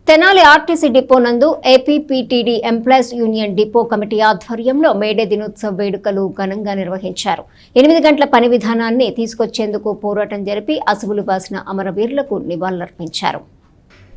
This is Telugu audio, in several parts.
తెనాలి ఆర్టీసీ డిపో నందు APPTD employees union depot committee ఆధ్వర్యంలో మేడే దినోత్సవ వేడుకలు ఘనంగా నిర్వహించారు. 8 గంటల పని విధానాన్ని తీసుకొచ్చేందుకు పోరాటం జరిపి అసువులు బాసిన అమరవీరులకు నివాళులర్పించారు.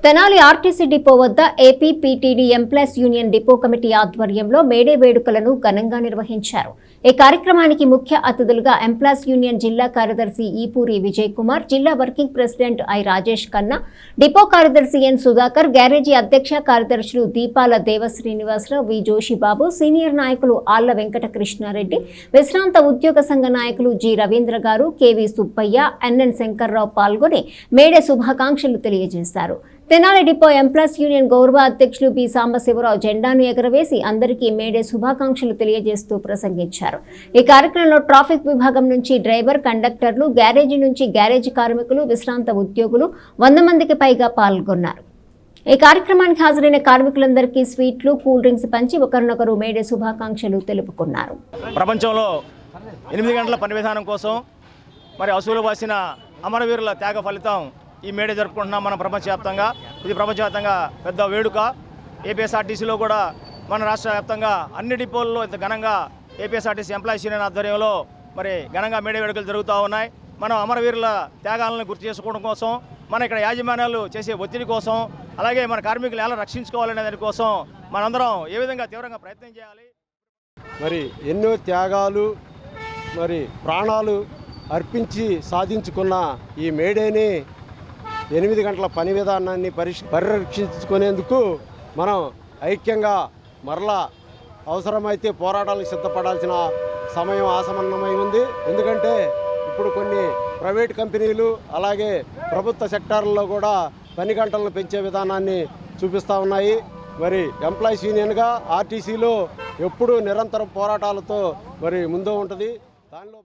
తెనాలి ఆర్టీసీ డిపో వద్ద APPTD employees union depot committee ఆధ్వర్యంలో మేడే వేడుకలను ఘనంగా నిర్వహించారు. ఈ కార్యక్రమానికి ముఖ్య అతిథులుగా ఎంప్లాయీస్ యూనియన్ జిల్లా కార్యదర్శి ఈపూరి విజయ్ కుమార్, జిల్లా working president I Rajesh Khanna, depot కార్యదర్శి ఎన్ సుధాకర్, గ్యారేజీ అధ్యక్ష కార్యదర్శులు దీపాల దేవ శ్రీనివాసరావు, వి జోషిబాబు, సీనియర్ నాయకులు ఆళ్ల వెంకట కృష్ణారెడ్డి, విశ్రాంత ఉద్యోగ సంఘ నాయకులు జి రవీంద్ర గారు, కెవి సుబ్బయ్య, ఎన్ఎన్ శంకర్రావు పాల్గొని మేడే శుభాకాంక్షలు తెలియజేశారు. తెనాలి డిపో ఎంప్లాయీస్ యూనియన్ గౌరవ అధ్యక్షులు బి సాంబశివరావు జెండాను ఎగరవేసి అందరికీ మేడే శుభాకాంక్షలు తెలియజేస్తూ ప్రసంగించారు. ఈ కార్యక్రమంలో ట్రాఫిక్ విభాగం నుంచి డ్రైవర్, కండక్టర్లు, గ్యారేజీ నుంచి గ్యారేజీ కార్మికులు, విశ్రాంత ఉద్యోగులు 100 మందికి పైగా పాల్గొన్నారు. ఈ కార్యక్రమానికి హాజరైన కార్మికులందరికీ స్వీట్లు, కూల్ డ్రింక్స్ పంచి ఒకరినొకరు మేడే శుభాకాంక్షలు తెలుపుకున్నారు. ప్రపంచంలో 8 గంటల పని విధానం కోసం మరి అసూలు బాసిన అమరవీరుల త్యాగ ఫలితం ఈ మేడే జరుపుకుంటున్నాం మన ప్రపంచవ్యాప్తంగా. ఇది ప్రపంచవ్యాప్తంగా పెద్ద వేడుక. ఏపీఎస్ఆర్టీసీలో కూడా మన రాష్ట్ర వ్యాప్తంగా అన్ని డిపోల్లో ఇంత ఘనంగా ఏపీఎస్ఆర్టీసీ ఎంప్లాయీస్ యూనియన్ ఆధ్వర్యంలో మరి ఘనంగా మేడే వేడుకలు జరుగుతూ ఉన్నాయి. మనం అమరవీరుల త్యాగాలను గుర్తు చేసుకోవడం కోసం, మన ఇక్కడ యాజమాన్యాలు చేసే ఒత్తిడి కోసం, అలాగే మన కార్మికులు ఎలా రక్షించుకోవాలనే దానికోసం మనందరం ఏ విధంగా తీవ్రంగా ప్రయత్నం చేయాలి. మరి ఎన్నో త్యాగాలు మరి ప్రాణాలు అర్పించి సాధించుకున్న ఈ మేడేని 8 గంటల పని విధానాన్ని పరిరక్షించుకునేందుకు మనం ఐక్యంగా మరలా అవసరమైతే పోరాటాలకు సిద్ధపడాల్సిన సమయం ఆసన్నమై ఉంది. ఎందుకంటే ఇప్పుడు కొన్ని ప్రైవేట్ కంపెనీలు అలాగే ప్రభుత్వ సెక్టార్లలో కూడా పని గంటలను పెంచే విధానాన్ని చూపిస్తూ ఉన్నాయి. మరి ఎంప్లాయీస్ యూనియన్గా ఆర్టీసీలో ఎప్పుడూ నిరంతరం పోరాటాలతో మరి ముందు ఉంటుంది. దానిలో